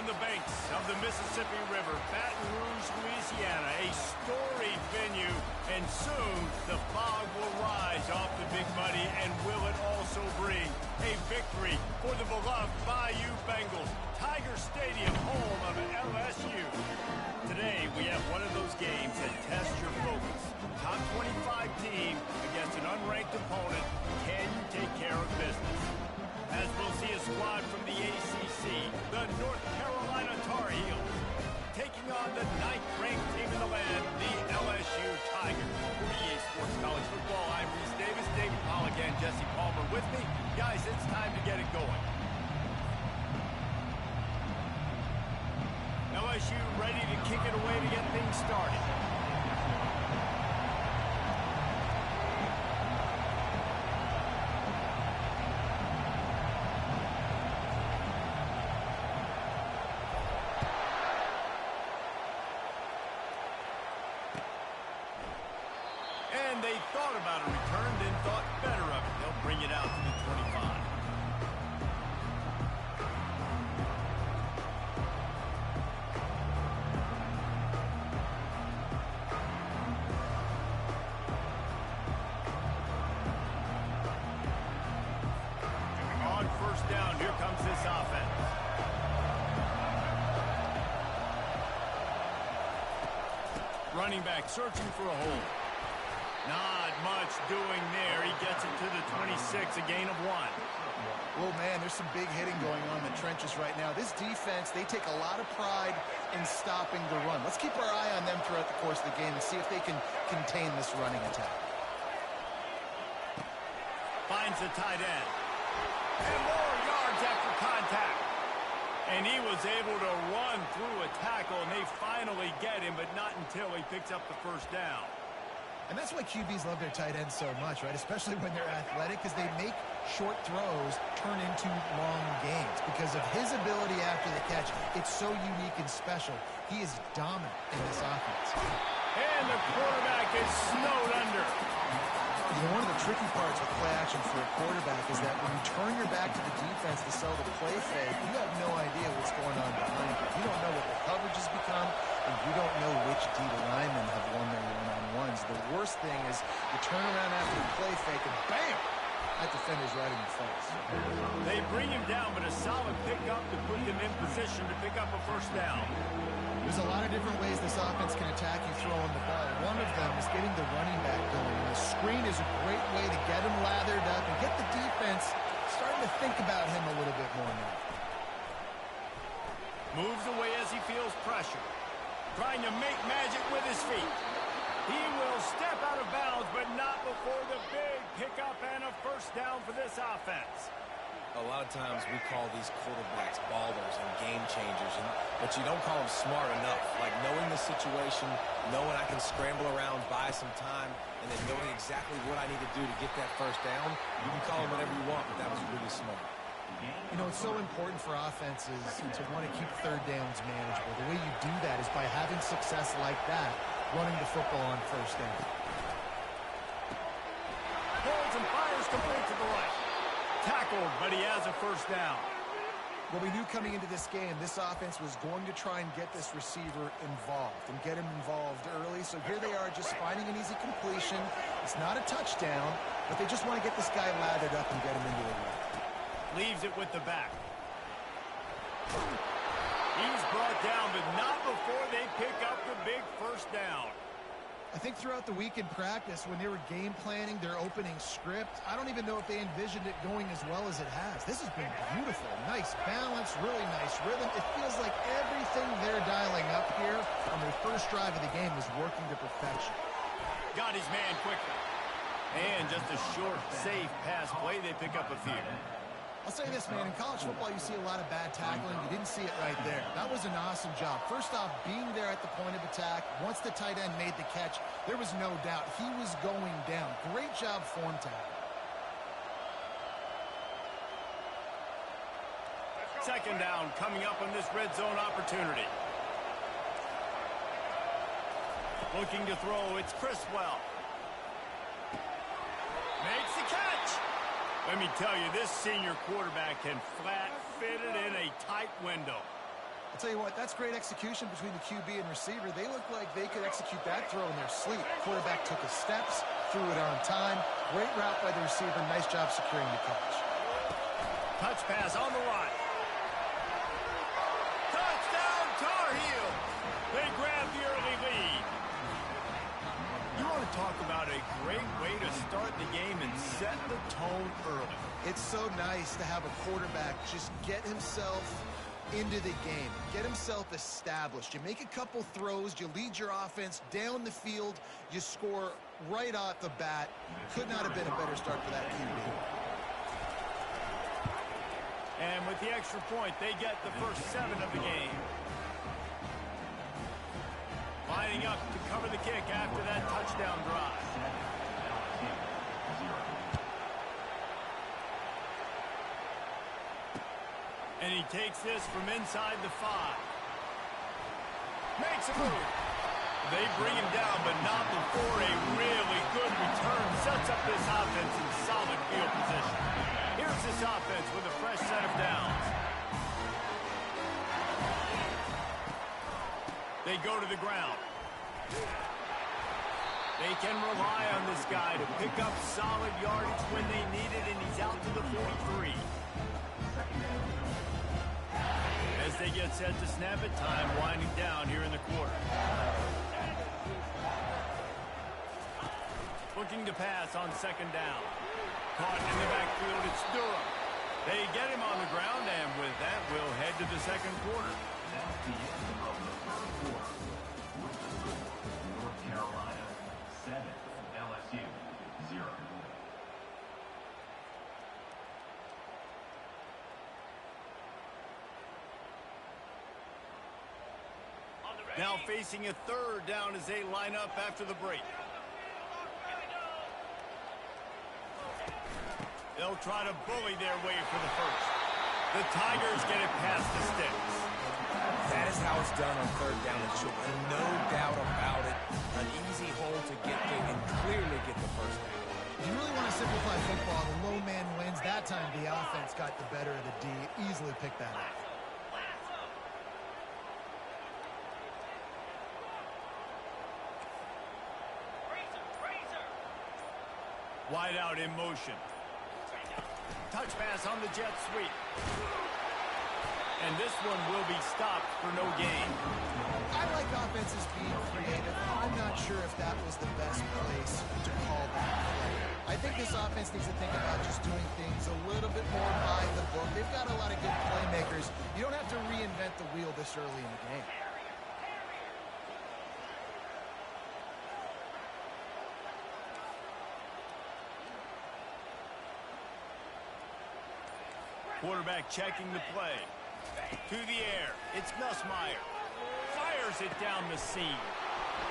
on the banks of the Mississippi River, Baton Rouge, Louisiana, a storied venue, and soon the fog will rise off the Big Muddy, and will it also bring a victory for the beloved Bayou Bengals, Tiger Stadium, home of LSU. Today, we have one of those games that tests your focus. Top 25 team against an unranked opponent. Can you take care of business? As we'll see a squad from the ACC, the North Carolina Tar Heels, taking on the 9th-ranked team in the land, the LSU Tigers. For EA Sports College Football, I'm Reese Davis, David Pollock, and Jesse Palmer with me. Guys, it's time to get it going. LSU ready to kick it away to get things started. And they thought about a return, then thought better of it. They'll bring it out to the 25. On first down, here comes this offense. Running back searching for a hole. Not much doing there. He gets it to the 26, a gain of 1. Oh, man, there's some big hitting going on in the trenches right now. This defense, they take a lot of pride in stopping the run. Let's keep our eye on them throughout the course of the game and see if they can contain this running attack. Finds the tight end. And more yards after contact. And he was able to run through a tackle, and they finally get him, but not until he picks up the first down. And that's why QBs love their tight ends so much, right? Especially when they're athletic, because they make short throws turn into long gains. Because of his ability after the catch, it's so unique and special. He is dominant in this offense. And the quarterback is snowed under. You know, one of the tricky parts with play action for a quarterback is that when you turn your back to the defense to sell the play fake, you have no idea what's going on behind you. You don't know what the coverage has become, and you don't know which D linemen have won their one-on-ones. The worst thing is you turn around after the play fake, and bam! That defender's right in your face. They bring him down, but a solid pickup to put them in position to pick up a first down. There's a lot of different ways this offense can attack you throwing the ball. One of them is getting the running back going. And the screen is a great way to get him lathered up and get the defense starting to think about him a little bit more now. Moves away as he feels pressure. Trying to make magic with his feet. He will step out of bounds, but not before the big pickup and a first down for this offense. A lot of times we call these quarterbacks ballers and game changers, but you don't call them smart enough. Like knowing the situation, knowing I can scramble around, buy some time, and then knowing exactly what I need to do to get that first down. You can call them whatever you want, but that was really smart. You know, it's so important for offenses to want to keep third downs manageable. The way you do that is by having success like that, running the football on first down. Holds and fires complete to the right. Tackled, but he has a first down. Well, we knew coming into this game, this offense was going to try and get this receiver involved and get him involved early. So here they are just finding an easy completion. It's not a touchdown, but they just want to get this guy lathered up and get him into the run. Leaves it with the back. He's brought down, but not before they pick up the big first down. I think throughout the week in practice, when they were game planning their opening script, I don't even know if they envisioned it going as well as it has. This has been beautiful. Nice balance, really nice rhythm. It feels like everything they're dialing up here on their first drive of the game is working to perfection. Got his man quickly. And just a short, safe pass play. They pick up a few. I'll say this, man, in college football, you see a lot of bad tackling. You didn't see it right there. That was an awesome job. First off, being there at the point of attack. Once the tight end made the catch, there was no doubt he was going down. Great job form tackle. Second down coming up on this red zone opportunity. Looking to throw, it's Criswell. Makes the catch. Let me tell you, this senior quarterback can flat fit it in a tight window. I'll tell you what, that's great execution between the QB and receiver. They look like they could execute that throw in their sleep. Quarterback took his steps, threw it on time. Great route by the receiver. Nice job securing the catch. Touch pass on the line. Touchdown, Tar Heel! They grab the early lead. You want to talk about a great way to start the game and set the tone early. It's so nice to have a quarterback just get himself into the game, get himself established. You make a couple throws, you lead your offense down the field, you score right off the bat. Could not have been a better start for that QB. And with the extra point, they get the first 7 of the game. Lining up to cover the kick after that touchdown drive. And he takes this from inside the 5. Makes a move. They bring him down, but not before a really good return sets up this offense in solid field position. Here's this offense with a fresh set of downs. They go to the ground. They can rely on this guy to pick up solid yardage when they need it, and he's out to the 43. As they get set to snap it, time winding down here in the quarter. Looking to pass on second down. Caught in the backfield, it's Durham. They get him on the ground, and with that, we'll head to the second quarter. That's the end of the first quarter. North Carolina 7, LSU 0. Now facing a third down as they line up after the break. They'll try to bully their way for the first. The Tigers get it past the sticks. That is how it's done on third down and short. No doubt about it. An easy hole to get to and clearly get the first down. You really want to simplify football. The low man wins. That time the offense got the better of the D. Easily picked that up. Wide out in motion. Touch pass on the jet sweep. And this one will be stopped for no gain. I like offenses being creative. I'm not sure if that was the best place to call that play. I think this offense needs to think about just doing things a little bit more by the book. They've got a lot of good playmakers. You don't have to reinvent the wheel this early in the game. Quarterback checking the play. To the air. It's Nussmeier. Fires it down the seam.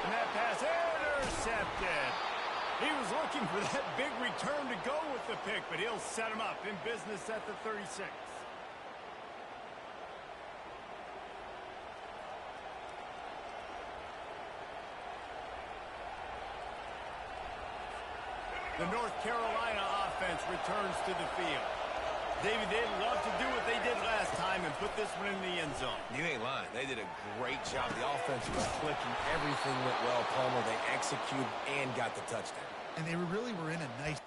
And that pass intercepted. He was looking for that big return to go with the pick, but he'll set him up in business at the 36. The North Carolina offense returns to the field. David, they'd love to do what they did last time and put this one in the end zone. You ain't lying. They did a great job. The offense was clicking. Everything went well, Palmer. They executed and got the touchdown. And they really were in a nice